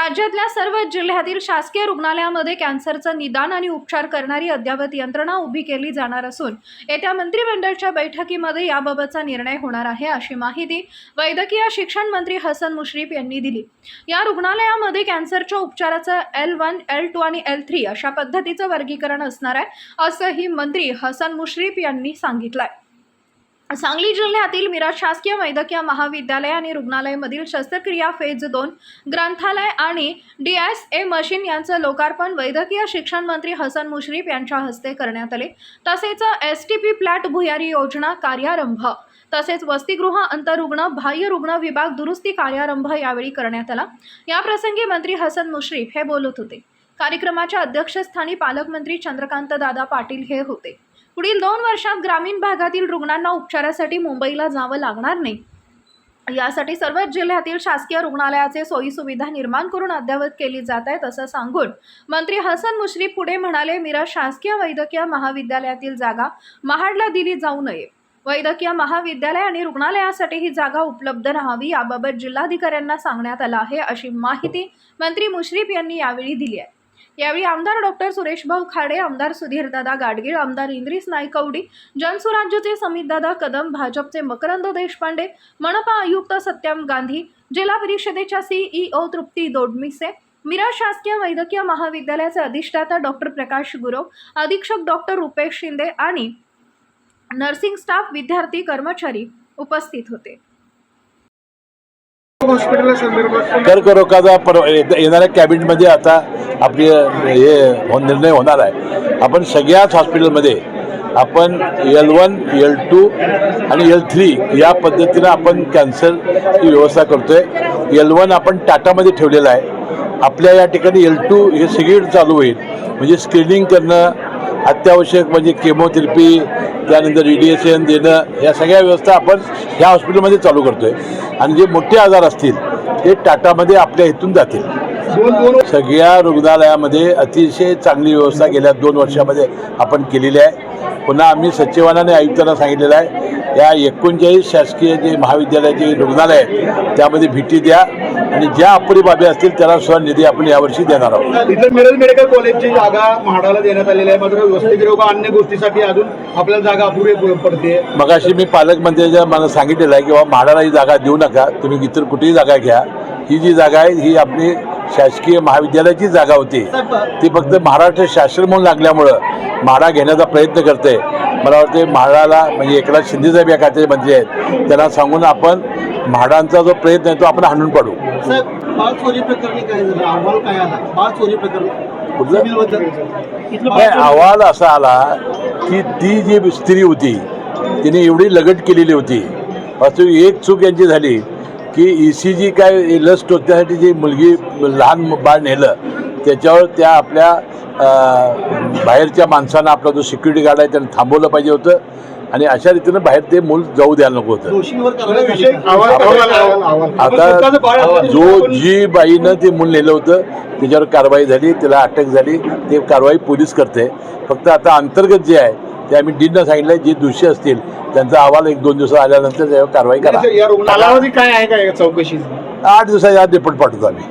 राज्यातल्या सर्व जिल्ह्यातील शासकीय रुग्णालयामध्ये कॅन्सरचं निदान आणि उपचार करणारी अद्ययावत यंत्रणा उभी केली जाणार असून येत्या मंत्रिमंडळाच्या बैठकीमध्ये याबाबतचा निर्णय होणार आहे, अशी माहिती वैद्यकीय शिक्षण मंत्री हसन मुश्रीफ यांनी दिली। या रुग्णालयामध्ये कॅन्सरच्या उपचाराचं L1, L2 आणि L3 अशा पद्धतीचं वर्गीकरण असणार आहे, असंही मंत्री हसन मुश्रीफ यांनी सांगितलंय। सांगली जिल्ह्यातील मिरज शासकीय वैद्यकीय महाविद्यालय आणि रुग्णालयामधील शस्त्रक्रिया फेज 2 ग्रंथालय आणि DSA मशीन यांचं लोकार्पण वैद्यकीय शिक्षण मंत्री हसन मुश्रीफ यांच्या हस्ते करण्यात आले। तसेच STP प्लॅट भुयारी योजना कार्यारंभ तसेच वसतिगृह अंतरुग्ण बाह्य रुग्ण विभाग दुरुस्ती कार्यारंभ यावेळी करण्यात आला। या प्रसंगी मंत्री हसन मुश्रीफ हे बोलत होते। कार्यक्रमाच्या अध्यक्षस्थानी पालकमंत्री चंद्रकांत दादा पाटील हे होते। पुढील 2 वर्षात ग्रामीण भागातील रुग्णांना उपचारासाठी मुंबईला जावं लागणार नाही, यासाठी सर्वच जिल्ह्यातील शासकीय रुग्णालयाचे सोयी सुविधा निर्माण करून अद्ययावत केली जात आहेत, असं सांगून मंत्री हसन मुश्रीफ पुढे म्हणाले, मिरज शासकीय वैद्यकीय महाविद्यालयातील जागा महाडला दिली जाऊ नये। वैद्यकीय महाविद्यालय आणि रुग्णालयासाठी ही जागा उपलब्ध राहावी याबाबत जिल्हाधिकाऱ्यांना सांगण्यात आलं आहे, अशी माहिती मंत्री मुश्रीफ यांनी यावेळी दिली आहे। यावेळी आमदार डॉक्टर सुरेशभाऊ खाडे, आमदार सुधीरदादा गाडगीळ, आमदार इंद्रिस नाईकवडी, जनसुराज्यचे समितदादा कदम, भाजपचे मकरंद देशपांडे, मनपा आयुक्त सत्यम गांधी, जिल्हा परिषदेच्या CEO तृप्ती दोडमिसे, मिरज शासकीय वैद्यकीय महाविद्यालयाचे अधिष्ठाता डॉक्टर प्रकाश गुरव, अधीक्षक डॉक्टर रुपेश शिंदे आणि नर्सिंग स्टाफ, विद्यार्थी, कर्मचारी उपस्थित होते। कर्करोगाचा येणाऱ्या कॅबिनेटमध्ये आता आपली निर्णय होणार आहे। आपण सगळ्याच हॉस्पिटलमध्ये आपण L1, L2 आणि L3 या पद्धतीनं आपण कॅन्सरची व्यवस्था करतोय। L1 आपण टाटामध्ये ठेवलेला आहे। आपल्या या ठिकाणी L2 हे सगळीकडे चालू होईल, म्हणजे स्क्रीनिंग करणं, अत्यावश्यक म्हणजे केमोथेरपी, त्यानंतर रेडिएशन देणं, या सगळ्या व्यवस्था आपण ह्या हॉस्पिटलमध्ये चालू करतोय। आणि जे मोठे आजार असतील ते टाटामध्ये आपल्या इथून जातील। सगळ्या रुग्णालयामध्ये अतिशय चांगली व्यवस्था गेल्या 2 वर्षामध्ये आपण केलेली आहे। पुन्हा आम्ही सचिवांना आयुक्तांना सांगितलेलं आहे, या 39 शासकीय जे महाविद्यालयाचे रुग्णालय आहेत त्यामध्ये भेटी द्या आणि ज्या अपुरी बाबी असतील त्याला सुद्धा निधी आपण यावर्षी देणार आहोत। इथं मिरज मेडिकल कॉलेजची जागा म्हाडाला देण्यात आलेली आहे, मात्र वसतिगृह अन्य गोष्टीसाठी अजून आपल्याला जागा अपुरी पडते। मगाशी मी पालकमंत्र्यांच्या मला सांगितलेलं आहे की बाबा म्हाडाला ही जागा देऊ नका, तुम्ही इतर कुठेही जागा घ्या। ही जी जागा आहे ही आपली शासकीय महाविद्यालयाची जागा होती, ती फक्त महाराष्ट्र शासन म्हणून लागल्यामुळं म्हाडा घेण्याचा प्रयत्न करते। मला वाटते म्हाडाला म्हणजे एकनाथ शिंदे साहेब या खात्याचे मंत्री आहेत, त्यांना सांगून आपण म्हाडांचा जो प्रयत्न आहे तो आपण हाणून पाडू। बाळ चोरी प्रकरणी काय झालं, अहवाल काय आला? बाळ चोरी प्रकरण अहवाल असा आला की ती जी स्त्री होती तिने एवढी लगट केलेली होती। वास्तविक एक चूक यांची झाली की ECG काय लस टोचण्यासाठी जी मुलगी लहान बाळ नेलं त्याच्यावर त्या आपल्या बाहेरच्या माणसांना आपला जो सिक्युरिटी गार्ड आहे त्याने थांबवलं पाहिजे होतं आणि अशा रीतीनं बाहेर ते मूल जाऊ द्यायला नको होतं। आता जी बाईनं ते मूल नेलं होतं त्याच्यावर कारवाई झाली, त्याला अटक झाली, ते कारवाई पोलीस करते। फक्त आता अंतर्गत जे आहे ते आम्ही डीनला सांगितलं, जे दोषी असतील त्यांचा अहवाल 1-2 दिवसात आल्यानंतर त्यावर कारवाई करा। कालावधी काय आहे काय चौकशी? 8 दिवसाच्या आत रिपोर्ट पाठवतो आम्ही।